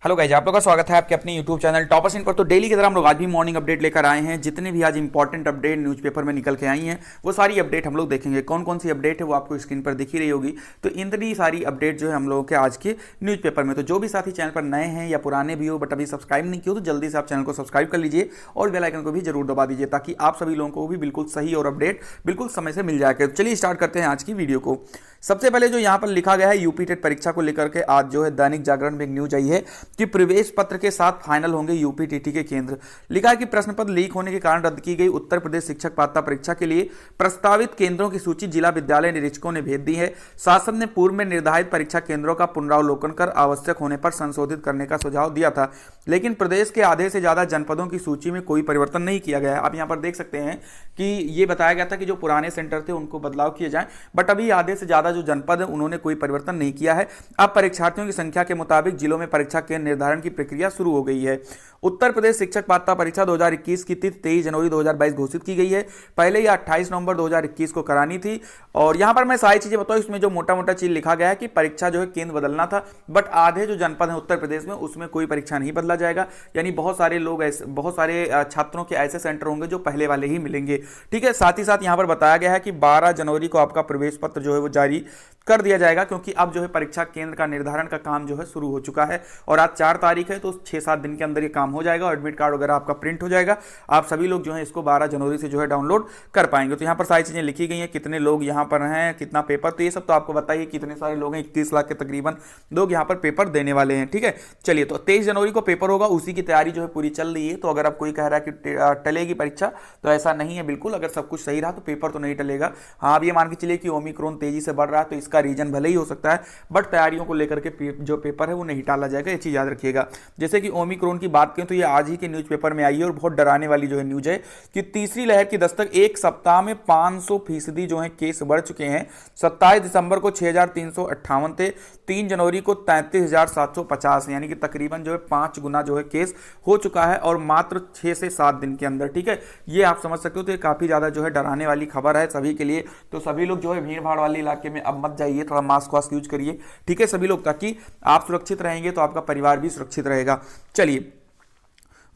Hello guys, आप लोग का स्वागत है आपके अपने यूट्यूब चैनल टॉपर्स इन पर। तो डेली की तरह हम लोग आज भी मॉर्निंग अपडेट लेकर आए हैं। जितने भी आज इंपॉर्टेंट अपडेट न्यूज़पेपर में निकल के आई हैं वो सारी अपडेट हम लोग देखेंगे। कौन कौन सी अपडेट है वो आपको स्क्रीन पर दिख ही रही होगी। तो इतनी सारी अपडेट जो है हम लोगों के आज के न्यूज़पेपर में। तो जो भी साथी चैनल पर नए हैं या पुराने भी हो बट अभी सब्सक्राइब नहीं किया तो जल्दी से आप चैनल को सब्सक्राइब कर लीजिए और बेल आइकन को भी जरूर दबा दीजिए ताकि आप सभी लोगों को भी बिल्कुल सही और अपडेट बिल्कुल समय से मिल जाएगा। चलिए स्टार्ट करते हैं आज की वीडियो को। सबसे पहले जो यहाँ पर लिखा गया है यूपी टेट परीक्षा को लेकर के आज जो है दैनिक जागरण में एक न्यूज आई है कि प्रवेश पत्र के साथ फाइनल होंगे यूपी टीटी के केंद्र। लिखा है कि प्रश्न पत्र लीक होने के कारण रद्द की गई उत्तर प्रदेश शिक्षक पात्रता परीक्षा के लिए प्रस्तावित केंद्रों की सूची जिला विद्यालय निरीक्षकों ने भेज दी है। शासन ने पूर्व में निर्धारित परीक्षा केंद्रों का पुनरावलोकन कर आवश्यक होने पर संशोधित करने का सुझाव दिया था, लेकिन प्रदेश के आधे से ज्यादा जनपदों की सूची में कोई परिवर्तन नहीं किया गया है। आप यहाँ पर देख सकते हैं कि ये बताया गया था कि जो पुराने सेंटर थे उनको बदलाव किए जाए, बट अभी आधे से ज्यादा जो जनपद है उन्होंने कोई परिवर्तन नहीं किया है। अब परीक्षार्थियों की संख्या के मुताबिक जिलों में परीक्षा केंद्र निर्धारण की प्रक्रिया शुरू हो गई है। उत्तर प्रदेश शिक्षक पात्रता परीक्षा 2021 की तिथि 23 जनवरी 2022 घोषित की गई है। पहले यह 28 नवंबर 2021 को करानी थी। और यहां पर मैं सारी चीजें बताऊं, इसमें जो मोटा मोटा चीज लिखा गया है कि परीक्षा जो है केंद्र बदलना था, बट आधे जो जनपद है उत्तर प्रदेश में उसमें कोई परीक्षा नहीं बदला जाएगा। यानी बहुत सारे लोग ऐसे, बहुत सारे छात्रों के ऐसे सेंटर होंगे जो पहले वाले ही मिलेंगे। ठीक है, साथ ही साथ यहां पर बताया गया है कि 12 जनवरी को आपका प्रवेश पत्र जो है वो जारी कर दिया जाएगा, क्योंकि अब जो है परीक्षा केंद्र का निर्धारण का काम जो है शुरू हो चुका है। और आज 4 तारीख है तो 6-7 दिन के अंदर ये काम हो जाएगा और एडमिट कार्ड वगैरह आपका प्रिंट हो जाएगा। आप सभी लोग जो है इसको 12 जनवरी से जो है डाउनलोड कर पाएंगे। तो यहाँ पर सारी चीजें लिखी गई हैं, कितने लोग यहाँ पर हैं, कितना पेपर, तो ये सब तो आपको बताइए कितने सारे लोग हैं। 31 लाख के तकरीबन लोग यहाँ पर पेपर देने वाले हैं। ठीक है, चलिए, तो 23 जनवरी को पेपर होगा, उसी की तैयारी जो है पूरी चल रही है। तो अगर आप कोई कह रहा है कि टलेगी परीक्षा, तो ऐसा नहीं है बिल्कुल। अगर सब कुछ सही रहा तो पेपर तो नहीं टलेगा। हाँ, आप ये मान के चलिए कि ओमिक्रॉन तेजी से बढ़ रहा है तो इसका रीजन भले ही हो सकता है, बट तैयारियों को लेकर के जो पेपर है वो नहीं टाला जाएगा, ये चीज याद रखिएगा। जैसे कि ओमिक्रॉन की बात करें तो ये आज ही के न्यूज़पेपर में आई है और बहुत डराने वाली जो है न्यूज है कि तीसरी लहर की दस्तक, एक सप्ताह में 500% जो है केस बढ़ चुके हैं। 27 दिसंबर को 6358 थे, 3 जनवरी को 33,750, यानी कि तकरीबन जो है 5 गुना जो है केस हो चुका है और मात्र 6 से 7 दिन के अंदर। ठीक है, ये आप समझ सकते हो। तो ये काफी ज्यादा जो है डराने वाली खबर है सभी के लिए। तो सभी लोग जो है भीड़ भाड़ वाले इलाके में अब मत जाइए, थोड़ा मास्क वास्क यूज करिए। ठीक है सभी लोग, ताकि आप सुरक्षित रहेंगे तो आपका परिवार भी सुरक्षित रहेगा। चलिए,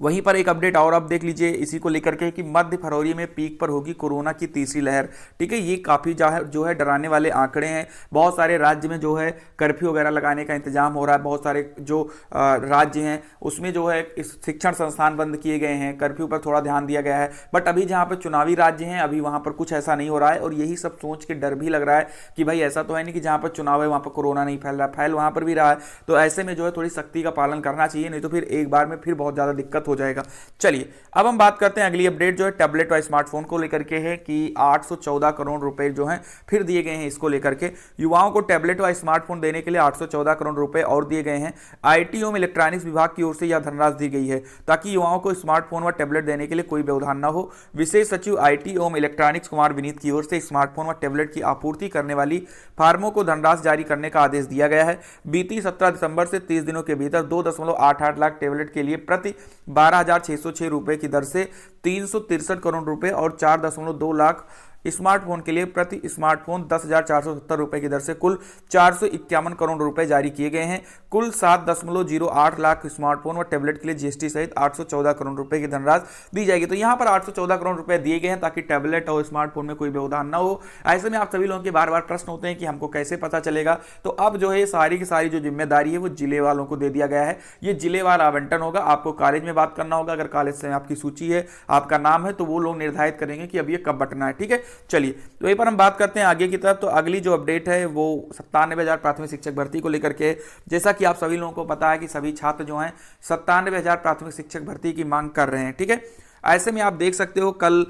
वहीं पर एक अपडेट और आप देख लीजिए इसी को लेकर के कि मध्य फरवरी में पीक पर होगी कोरोना की तीसरी लहर। ठीक है, ये काफी जो है डराने वाले आंकड़े हैं। बहुत सारे राज्य में जो है कर्फ्यू वगैरह लगाने का इंतजाम हो रहा है। बहुत सारे जो राज्य हैं उसमें जो है इस शिक्षण संस्थान बंद किए गए हैं, कर्फ्यू पर थोड़ा ध्यान दिया गया है। बट अभी जहां पर चुनावी राज्य हैं अभी वहां पर कुछ ऐसा नहीं हो रहा है और यही सब सोच के डर भी लग रहा है कि भाई ऐसा तो है नहीं कि जहां पर चुनाव है वहां पर कोरोना नहीं फैल रहा, फैल वहां पर भी रहा है। तो ऐसे में जो है थोड़ी सख्ती का पालन करना चाहिए, नहीं तो फिर एक बार में फिर बहुत ज्यादा दिक्कत हो जाएगा। चलिए, अब हम बात करते हैं अगली अपडेट जो है टैबलेट और स्मार्टफोन को लेकर के है कि 814 करोड़ रुपए जो हैं फिर दिए गए हैं। इसको लेकर के युवाओं को टैबलेट और स्मार्टफोन देने के लिए 814 करोड़ रुपए और दिए गए हैं। आईटी एवं इलेक्ट्रॉनिक्स विभाग की ओर से यह धनराशि दी गई है ताकि युवाओं को स्मार्टफोन व टैबलेट देने के लिए कोई व्यवधान न हो। विशेष सचिव आईटी एवं इलेक्ट्रॉनिक्स कुमार विनीत की ओर से स्मार्टफोन व टैबलेट की आपूर्ति करने वाली फार्मों को धनराशि जारी करने का आदेश दिया गया है। बीती 17 दिसंबर से 30 दिनों के भीतर 2.88 लाख टैबलेट के लिए प्रति 12,606 रुपए की दर से 363 करोड़ रुपए और 4.2 लाख स्मार्टफोन के लिए प्रति स्मार्टफोन 10,470 रुपए की दर से कुल 451 करोड़ रुपए जारी किए गए हैं। कुल 7.08 लाख स्मार्टफोन व टैबलेट के लिए जीएसटी सहित 814 करोड़ रुपए की धनराशि दी जाएगी। तो यहां पर 814 करोड़ रुपए दिए गए हैं ताकि टैबलेट और स्मार्टफोन में कोई व्यवधान ना हो। ऐसे में आप सभी लोगों के बार बार प्रश्न होते हैं कि हमको कैसे पता चलेगा, तो अब जो है सारी की सारी जो जिम्मेदारी है वो जिले वालों को दे दिया गया है। ये जिलेवार आवंटन होगा। आपको कॉलेज में बात करना होगा, अगर कॉलेज से आपकी सूची है, आपका नाम है, तो वो लोग निर्धारित करेंगे कि अब ये कब बंटना है। ठीक है, चलिए, तो यहीं पर हम बात करते हैं आगे की तरफ। तो अगली जो अपडेट है वो 97,000 प्राथमिक शिक्षक भर्ती को लेकर के। जैसा कि आप सभी लोगों को पता है कि सभी छात्र जो हैं 97,000 प्राथमिक शिक्षक भर्ती की मांग कर रहे हैं। ठीक है, ऐसे में आप देख सकते हो कल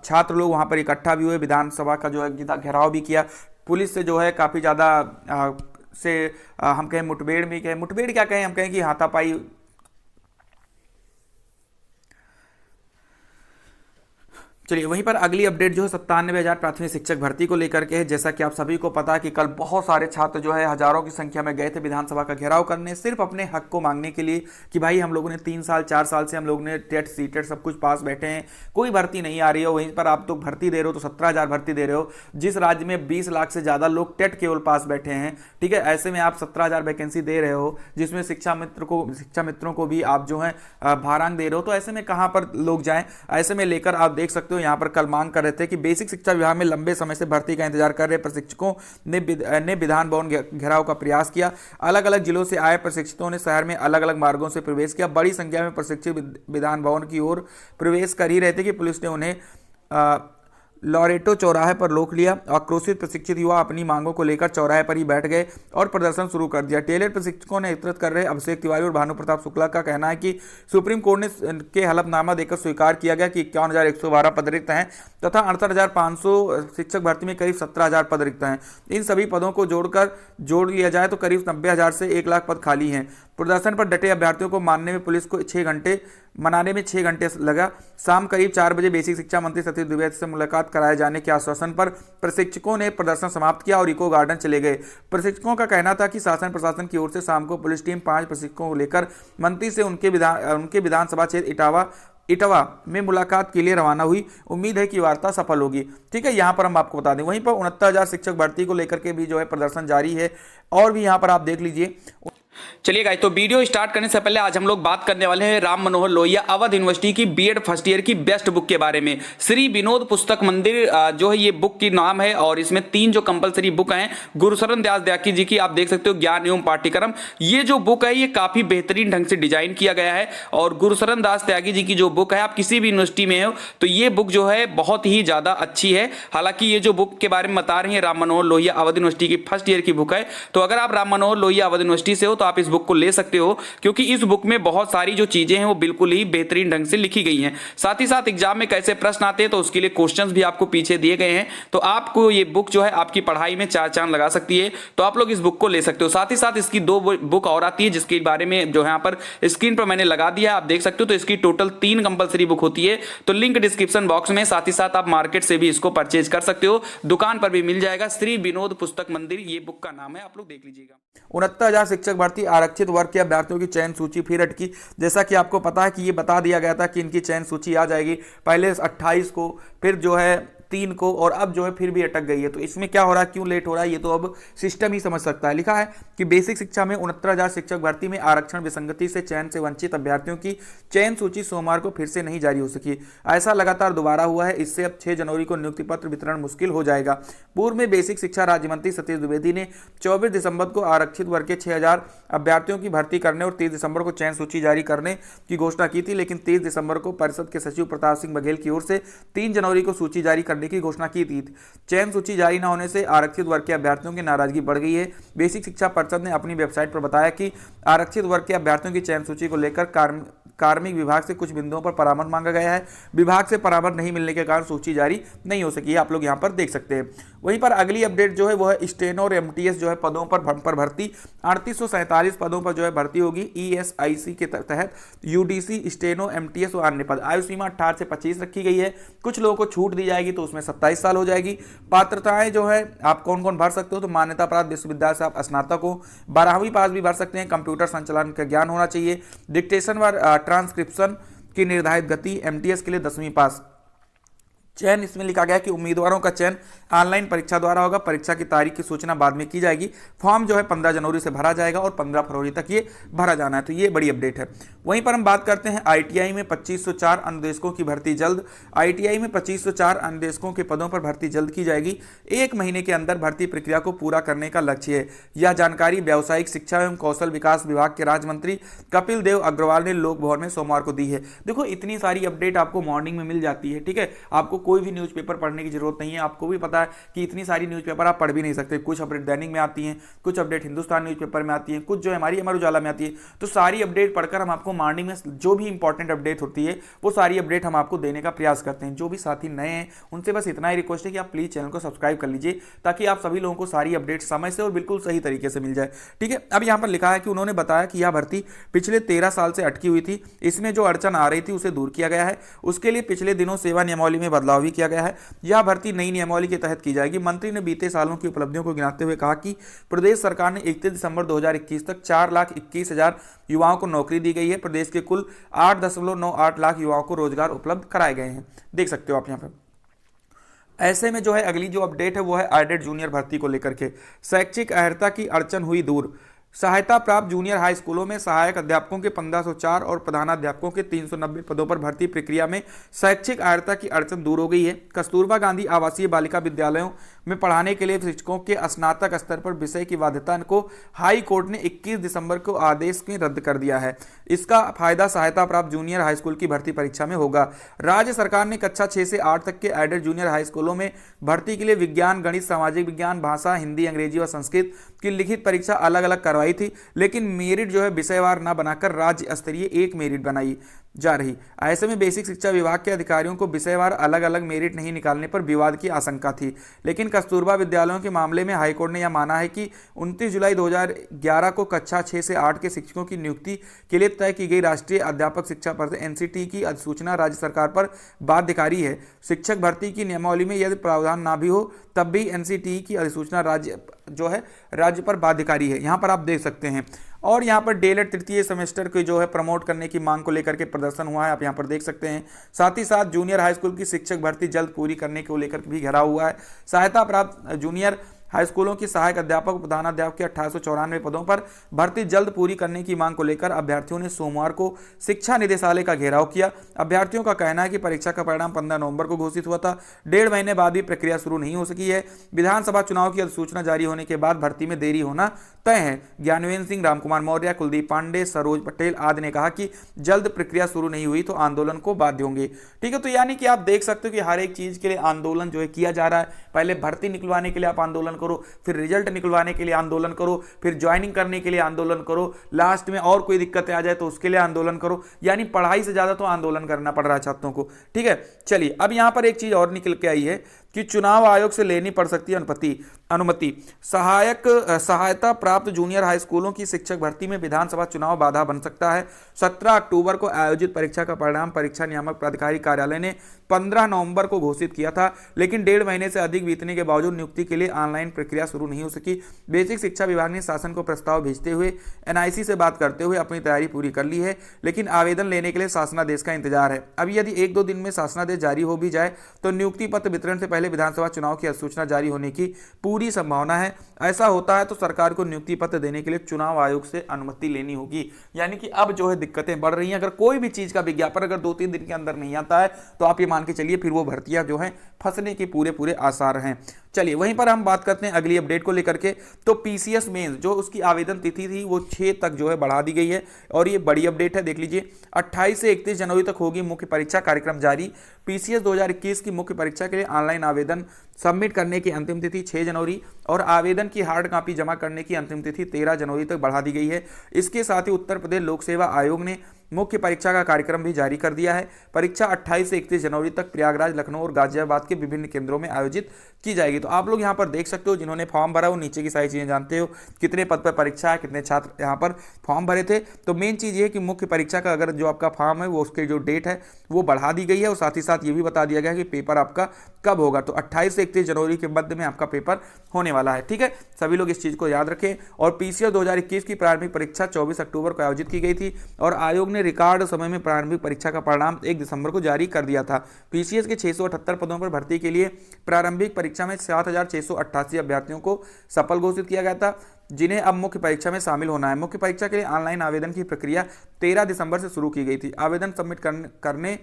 छात्र लोग वहां पर इकट्ठा भी हुए, विधानसभा का जो है घेराव भी किया। पुलिस से जो है काफी ज्यादा हम कहें मुठभेड़ में कहें, मुठभेड़ क्या कहें, हम कहें कि हाथापाई चलिए वहीं पर अगली अपडेट जो है 97,000 प्राथमिक शिक्षक भर्ती को लेकर के है। जैसा कि आप सभी को पता है कि कल बहुत सारे छात्र जो है हजारों की संख्या में गए थे विधानसभा का घेराव करने, सिर्फ अपने हक को मांगने के लिए कि भाई हम लोगों ने 3 साल 4 साल से हम लोग ने टेट सीटेट सब कुछ पास बैठे हैं, कोई भर्ती नहीं आ रही हो। वहीं पर आप तो भर्ती दे रहे हो तो 17,000 भर्ती दे रहे हो, जिस राज्य में 20 लाख से ज़्यादा लोग टेट केवल पास बैठे हैं। ठीक है, ऐसे में आप 17,000 वैकेंसी दे रहे हो, जिसमें शिक्षा मित्रों को भी आप जो है भारांक दे रहे हो, तो ऐसे में कहाँ पर लोग जाएं। ऐसे में लेकर आप देख सकते हो यहाँ पर कल मांग कर रहे थे कि बेसिक शिक्षा विभाग में लंबे समय से भर्ती का इंतजार कर रहे प्रशिक्षकों ने विधान भवन घेराव का प्रयास किया। अलग अलग जिलों से आए प्रशिक्षकों ने शहर में अलग अलग मार्गों से प्रवेश किया। बड़ी संख्या में प्रशिक्षक विधान भवन की ओर प्रवेश कर ही रहे थे कि पुलिस ने उन्हें लॉरेटो चौराहे पर रोक लिया। आक्रोशित प्रशिक्षित युवा अपनी मांगों को लेकर चौराहे पर ही बैठ गए और प्रदर्शन शुरू कर दिया। टेलर प्रशिक्षकों ने एकत्रित कर रहे अभिषेक तिवारी और भानु प्रताप शुक्ला का कहना है कि सुप्रीम कोर्ट ने के हलफनामा देकर स्वीकार किया गया कि 51,112 पद रिक्त हैं तथा 68,500 शिक्षक भर्ती में करीब 17,000 पद रिक्त हैं। इन सभी पदों को जोड़ लिया जाए तो करीब 90,000 से 1 लाख पद खाली हैं। प्रदर्शन पर डटे अभ्यर्थियों को मनाने में पुलिस को 6 घंटे लगा। शाम करीब 4 बजे बेसिक शिक्षा मंत्री सतीश द्विवेदी से मुलाकात कराए जाने के आश्वासन पर प्रशिक्षकों ने प्रदर्शन समाप्त किया और इको गार्डन चले गए। प्रशिक्षकों का कहना था कि शासन प्रशासन की ओर से शाम को पुलिस टीम 5 प्रशिक्षकों को लेकर मंत्री से उनके विधानसभा क्षेत्र इटावा में मुलाकात के लिए रवाना हुई। उम्मीद है कि वार्ता सफल होगी। ठीक है, यहाँ पर हम आपको बता दें वहीं पर 69,000 शिक्षक भर्ती को लेकर के भी जो है प्रदर्शन जारी है। और भी यहाँ पर आप देख लीजिए। चलिए गाइस, तो वीडियो स्टार्ट करने से पहले आज हम लोग बात करने वाले हैं राम मनोहर लोहिया अवध यूनिवर्सिटी की बीएड फर्स्ट ईयर की बेस्ट बुक के बारे में। श्री विनोद पुस्तक मंदिर जो है ये बुक की नाम है और इसमें 3 जो कंपलसरी बुक हैं गुरुशरण दास त्यागी जी की, आप देख सकते हो, ज्ञान एवं पाठ्यक्रम। ये जो बुक है ये काफी बेहतरीन ढंग से डिजाइन किया गया है और गुरुशरण दास त्यागी जी की जो बुक है, आप किसी भी यूनिवर्सिटी में हो तो ये बुक जो है बहुत ही ज्यादा अच्छी है। हालांकि ये जो बुक के बारे में बता रही है राम मनोहर लोहिया अवध यूनिवर्सिटी की फर्स्ट ईयर की बुक है, तो अगर आप राम मनोहर लोहिया अवध यूनिवर्सिटी से हो तो आप इस बुक को ले सकते हो, क्योंकि इस बुक में बहुत सारी जो चीजें हैं वो बिल्कुल ही बेहतरीन ढंग से लिखी गई हैं। साथ ही साथ एग्जाम में कैसे प्रश्न आते हैं तो उसके लिए क्वेश्चंस भी आपको पीछे दिए गए हैं। तो आपको ये बुक जो है आपकी पढ़ाई में 4 चांद लगा सकती है, तो आप लोग इस बुक को ले सकते हो। साथ ही साथ इसकी 2 बुक और आती है जिसके बारे में जो यहाँ पर स्क्रीन पर मैंने लगा दिया है, आप देख सकते हो। तो इसकी टोटल 3 कंपलसरी बुक होती है, तो लिंक डिस्क्रिप्शन बॉक्स में। साथ ही साथ आप मार्केट से भी इसको परचेज कर सकते हो, दुकान पर भी मिल जाएगा। श्री विनोद पुस्तक मंदिर ये बुक का नाम है, आप लोग देख लीजिएगा। 69,000 शिक्षक भर्ती आरक्षित वर्ग के अभ्यर्थियों की चयन सूची फिर अटकी। जैसा कि आपको पता है कि ये बता दिया गया था कि इनकी चयन सूची आ जाएगी पहले 28 को, फिर जो है 3 को, और अब जो है फिर भी अटक गई है। तो इसमें क्या हो रहा है, क्यों लेट हो रहा है, ये तो अब सिस्टम ही समझ सकता है। लिखा है कि बेसिक शिक्षा में 69,000 शिक्षक भर्ती में आरक्षण विसंगति से चयन से वंचित अभ्यर्थियों की चयन सूची सोमवार को फिर से नहीं जारी हो सकी। ऐसा लगातार दोबारा हुआ है। इससे अब 6 जनवरी को नियुक्ति पत्र वितरण मुश्किल हो जाएगा। पूर्व में बेसिक शिक्षा राज्य मंत्री सतीश द्विवेदी ने 24 दिसंबर को आरक्षित वर्ग के 6,000 अभ्यर्थियों की भर्ती करने और 30 दिसंबर को चयन सूची जारी करने की घोषणा की थी, लेकिन 30 दिसंबर को परिषद के सचिव प्रताप सिंह बघेल की ओर से 3 जनवरी को सूची जारी करने की घोषणा की थी। चयन सूची जारी न होने से आरक्षित वर्ग के अभ्यर्थियों की नाराजगी बढ़ गई है। बेसिक शिक्षा परिषद ने अपनी वेबसाइट पर बताया कि आरक्षित वर्ग के अभ्यर्थियों की चयन सूची को लेकर कार्मिक विभाग से कुछ बिंदुओं पर परामर्श मांगा गया है। विभाग से परामर्श नहीं मिलने के कारण सूची जारी नहीं हो सकी है, आप लोग यहां पर देख सकते हैं। वहीं पर अगली अपडेट जो है वो है स्टेनो और एमटीएस जो है पदों पर भर्ती 3847 पदों पर जो है भर्ती होगी। ईएसआईसी के तहत यूडीसी, स्टेनो, एमटीएस और अन्य पद। आयु सीमा 18 से 25 रखी गई है। कुछ लोगों को छूट दी जाएगी तो उसमें 27 साल हो जाएगी। पात्रताएं जो है आप कौन कौन भर सकते हो, तो मान्यता प्राप्त विश्वविद्यालय से आप स्नातक हो, 12वीं पास भी भर सकते हैं। कंप्यूटर संचालन का ज्ञान होना चाहिए। डिक्टेशन व ट्रांसक्रिप्शन की निर्धारित गति। एमटीएस के लिए 10वीं पास। चयन इसमें लिखा गया है कि उम्मीदवारों का चयन ऑनलाइन परीक्षा द्वारा होगा। परीक्षा की तारीख की सूचना बाद में की जाएगी। फॉर्म जो है 15 जनवरी से भरा जाएगा और 15 फरवरी तक ये भरा जाना है। तो ये बड़ी अपडेट है। वहीं पर हम बात करते हैं आईटीआई में 2504 अनुदेशकों की भर्ती जल्द। आईटीआई में 2504 अनुदेशकों के पदों पर भर्ती जल्द की जाएगी। 1 महीने के अंदर भर्ती प्रक्रिया को पूरा करने का लक्ष्य है। यह जानकारी व्यावसायिक शिक्षा एवं कौशल विकास विभाग के राज्य मंत्री कपिल देव अग्रवाल ने लोक भवन में सोमवार को दी है। देखो, इतनी सारी अपडेट आपको मॉर्निंग में मिल जाती है। ठीक है, आपको कोई भी न्यूज़पेपर पढ़ने की जरूरत नहीं है। आपको भी पता है कि इतनी सारी न्यूज़पेपर आप पढ़ भी नहीं सकते। कुछ अपडेट दैनिक में आती हैं, कुछ अपडेट हिंदुस्तान न्यूज़पेपर में आती हैं, कुछ जो है हमारी अमर उजाला में आती है। तो सारी अपडेट पढ़कर हम आपको मॉर्निंग में जो भी इंपॉर्टेंट अपडेट होती है वो सारी अपडेट हम आपको देने का प्रयास करते हैं। जो भी साथी नए हैं उनसे बस इतना ही रिक्वेस्ट है कि आप प्लीज़ चैनल को सब्सक्राइब कर लीजिए, ताकि आप सभी लोगों को सारी अपडेट समय से और बिल्कुल सही तरीके से मिल जाए। ठीक है, अब यहाँ पर लिखा है कि उन्होंने बताया कि यह भर्ती पिछले 13 साल से अटकी हुई थी। इसमें जो अड़चन आ रही थी उसे दूर किया गया है। उसके लिए पिछले दिनों सेवा नियमावली में बदलाव बदलाव भी किया गया है। यह भर्ती नई नियमावली के तहत की जाएगी। मंत्री ने बीते सालों की उपलब्धियों को गिनाते हुए कहा कि प्रदेश सरकार ने 31 दिसंबर 2021 तक 4,21,000 युवाओं को नौकरी दी गई है। प्रदेश के कुल 8.98 लाख युवाओं को रोजगार उपलब्ध कराए गए हैं। देख सकते हो आप यहाँ पर। ऐसे में जो है अगली जो अपडेट है वो है एडेड जूनियर भर्ती को लेकर के। शैक्षिक अर्हता की अड़चन हुई दूर। सहायता प्राप्त जूनियर हाई स्कूलों में सहायक अध्यापकों के 1504 और प्रधानाध्यापकों के 390 पदों पर भर्ती प्रक्रिया में शैक्षिक अर्हता की अड़चन दूर हो गई है। कस्तूरबा गांधी आवासीय बालिका विद्यालयों में पढ़ाने के लिए शिक्षकों के स्नातक स्तर पर विषय की बाध्यता को हाई कोर्ट ने 21 दिसंबर को आदेश में रद्द कर दिया है। इसका फायदा सहायता प्राप्त जूनियर हाई स्कूल की भर्ती परीक्षा में होगा। राज्य सरकार ने कक्षा 6 से 8 तक के एडेड जूनियर हाई स्कूलों में भर्ती के लिए विज्ञान, गणित, सामाजिक विज्ञान, भाषा, हिंदी, अंग्रेजी व संस्कृत की लिखित परीक्षा अलग अलग करवाई थी, लेकिन मेरिट जो है विषयवार न बनाकर राज्य स्तरीय एक मेरिट बनाई जा रही। ऐसे में बेसिक शिक्षा विभाग के अधिकारियों को विषयवार अलग अलग मेरिट नहीं निकालने पर विवाद की आशंका थी, लेकिन कस्तूरबा विद्यालयों के मामले में हाईकोर्ट ने यह माना है कि 29 जुलाई 2011 को कक्षा 6 से 8 के शिक्षकों की नियुक्ति के लिए तय की गई राष्ट्रीय अध्यापक शिक्षा परिषद NCT की अधिसूचना राज्य सरकार पर बाध्यकारी है। शिक्षक भर्ती की नियमावली में यदि प्रावधान ना भी हो तब भी NCT की अधिसूचना राज्य पर बाध्यकारी है। यहाँ पर आप देख सकते हैं। और यहाँ पर डीएलएड तृतीय सेमेस्टर को जो है प्रमोट करने की मांग को लेकर के प्रदर्शन हुआ है, आप यहाँ पर देख सकते हैं। साथ ही साथ जूनियर हाई स्कूल की शिक्षक भर्ती जल्द पूरी करने को लेकर भी घेराव हुआ है। सहायता प्राप्त जूनियर हाई स्कूलों की सहायक अध्यापक, प्रधानाध्यापक के 1894 पदों पर भर्ती जल्द पूरी करने की मांग को लेकर अभ्यर्थियों ने सोमवार को शिक्षा निदेशालय का घेराव किया। अभ्यर्थियों का कहना है कि परीक्षा का परिणाम 15 नवंबर को घोषित हुआ था। 1.5 महीने बाद भी प्रक्रिया शुरू नहीं हो सकी है। विधानसभा चुनाव की अधिसूचना जारी होने के बाद भर्ती में देरी होना तय है। ज्ञानवेंद्र सिंह, रामकुमार मौर्य, कुलदीप पांडे, सरोज पटेल आदि ने कहा कि जल्द प्रक्रिया शुरू नहीं हुई तो आंदोलन को बाध्य होंगे। ठीक है, तो यानी कि आप देख सकते हो कि हर एक चीज के लिए आंदोलन जो है किया जा रहा है। पहले भर्ती निकलवाने के लिए आप आंदोलन करो, फिर रिजल्ट निकलवाने के लिए आंदोलन करो, फिर ज्वाइनिंग करने के लिए आंदोलन करो, लास्ट में और कोई दिक्कतें आ जाए तो उसके लिए आंदोलन करो। यानी पढ़ाई से ज्यादा तो आंदोलन करना पड़ रहा है छात्रों को। ठीक है, चलिए अब यहां पर एक चीज और निकल के आई है कि चुनाव आयोग से लेनी पड़ सकती है अनुमति। सहायता प्राप्त जूनियर हाई स्कूलों की शिक्षक भर्ती में विधानसभा चुनाव बाधा बन सकता है। 17 अक्टूबर को आयोजित परीक्षा का परिणाम परीक्षा नियामक प्राधिकारी कार्यालय ने 15 नवंबर को घोषित किया था, लेकिन 1.5 महीने से अधिक बीतने के बावजूद नियुक्ति के लिए ऑनलाइन प्रक्रिया शुरू नहीं हो सकी। बेसिक शिक्षा विभाग ने शासन को प्रस्ताव भेजते हुए NIC से बात करते हुए अपनी तैयारी पूरी कर ली है, लेकिन आवेदन लेने के लिए शासनादेश का इंतजार है। अब यदि 1-2 दिन में शासनादेश जारी हो भी जाए तो नियुक्ति पत्र वितरण से पहले विधानसभा चुनाव की अधिसूचना जारी होने की पूरी संभावना है। ऐसा होता है तो सरकार को नियुक्ति पत्र देने के लिए चुनाव आयोग से अनुमति लेनी होगी। यानी कि अब जो है दिक्कतें बढ़ रही हैं। अगर कोई भी चीज का विज्ञापन अगर 2-3 दिन के अंदर नहीं आता है तो आप ये मान के चलिए फिर वो भर्तियां जो हैं फंसने के पूरे आसार हैं। चलिए वहीं पर हम बात करते हैं अगली अपडेट को लेकर के। तो PCS मेंस जो उसकी आवेदन तिथि थी वो 6 तक जो है बढ़ा दी गई है और ये बड़ी अपडेट है। देख लीजिए 28 से 31 जनवरी तक होगी मुख्य परीक्षा कार्यक्रम जारी। PCS 2021 की मुख्य परीक्षा के लिए ऑनलाइन आवेदन सबमिट करने की अंतिम तिथि 6 जनवरी और आवेदन की हार्ड कॉपी जमा करने की अंतिम तिथि 13 जनवरी तक बढ़ा दी गई है। इसके साथ ही उत्तर प्रदेश लोक सेवा आयोग ने मुख्य परीक्षा का कार्यक्रम भी जारी कर दिया है। परीक्षा 28 से 31 जनवरी तक प्रयागराज, लखनऊ और गाजियाबाद के विभिन्न केंद्रों में आयोजित की जाएगी। तो आप लोग यहाँ पर देख सकते हो जिन्होंने फॉर्म भरा वो नीचे की सारी चीजें जानते हो, कितने पद पर परीक्षा है, कितने छात्र यहाँ पर फॉर्म भरे थे। तो मेन चीज ये कि मुख्य परीक्षा का अगर जो आपका फॉर्म है वो उसके जो डेट है वो बढ़ा दी गई है और साथ ही साथ ये भी बता दिया गया है कि पेपर आपका कब होगा। तो 28 से 31 जनवरी के मध्य में आपका पेपर होने वाला है। ठीक है, सभी लोग इस चीज को याद रखें। और PCS 2021 की प्रारंभिक परीक्षा 24 अक्टूबर को आयोजित की गई थी और आयोग ने रिकॉर्ड समय में प्रारंभिक परीक्षा का परिणाम 1 दिसंबर को जारी कर दिया था। PCS के 678 पदों पर भर्ती के लिए प्रारंभिक परीक्षा में 7688 अभ्यर्थियों को सफल घोषित किया गया था, जिन्हें अब मुख्य परीक्षा में शामिल होना है। मुख्य परीक्षा के लिए ऑनलाइन आवेदन की प्रक्रिया 13 दिसंबर से शुरू की गई थी। आवेदन सबमिट करने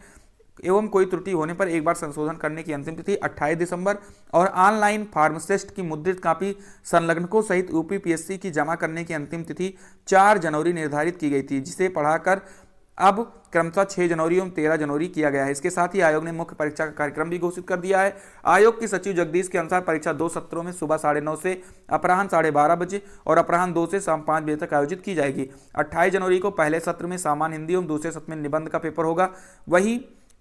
एवं कोई त्रुटि होने पर एक बार संशोधन करने की अंतिम तिथि 28 दिसंबर और ऑनलाइन फार्मासिस्ट की मुद्रित कॉपी संलग्नकों सहित UPPSC की जमा करने की अंतिम तिथि 4 जनवरी निर्धारित की गई थी, जिसे बढ़ाकर अब क्रमशः 6 जनवरी एवं 13 जनवरी किया गया है। इसके साथ ही आयोग ने मुख्य परीक्षा का कार्यक्रम भी घोषित कर दिया है। आयोग के सचिव जगदीश के अनुसार परीक्षा 2 सत्रों में सुबह 9:30 से अपराह्न 12:30 बजे और अपराह्न 2 से शाम 5 बजे तक आयोजित की जाएगी। 28 जनवरी को पहले सत्र में सामान्य हिंदी एवं दूसरे सत्र में निबंध का पेपर होगा।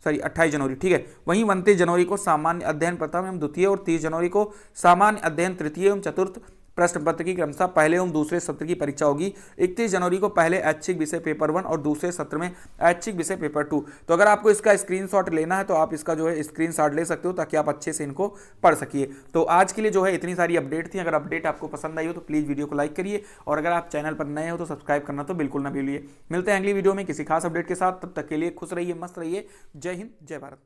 28 जनवरी, ठीक है। वहीं 29 जनवरी को सामान्य अध्ययन प्रथम एवं द्वितीय और 30 जनवरी को सामान्य अध्ययन तृतीय एवं चतुर्थ प्रश्न पत्र की क्रमशः पहले एवं दूसरे सत्र की परीक्षा होगी। 31 जनवरी को पहले ऐच्छिक विषय पेपर 1 और दूसरे सत्र में ऐच्छिक विषय पेपर 2। तो अगर आपको इसका स्क्रीनशॉट लेना है तो आप इसका जो है स्क्रीनशॉट ले सकते हो ताकि आप अच्छे से इनको पढ़ सकिए। तो आज के लिए जो है इतनी सारी अपडेट थी। अगर अपडेट आपको पसंद आई हो तो प्लीज़ वीडियो को लाइक करिए और अगर आप चैनल पर नए हो तो सब्सक्राइब करना तो बिल्कुल ना भूलिए। मिलते हैं अगली वीडियो में किसी खास अपडेट के साथ, तब तक के लिए खुश रहिए, मस्त रहिए। जय हिंद, जय भारत।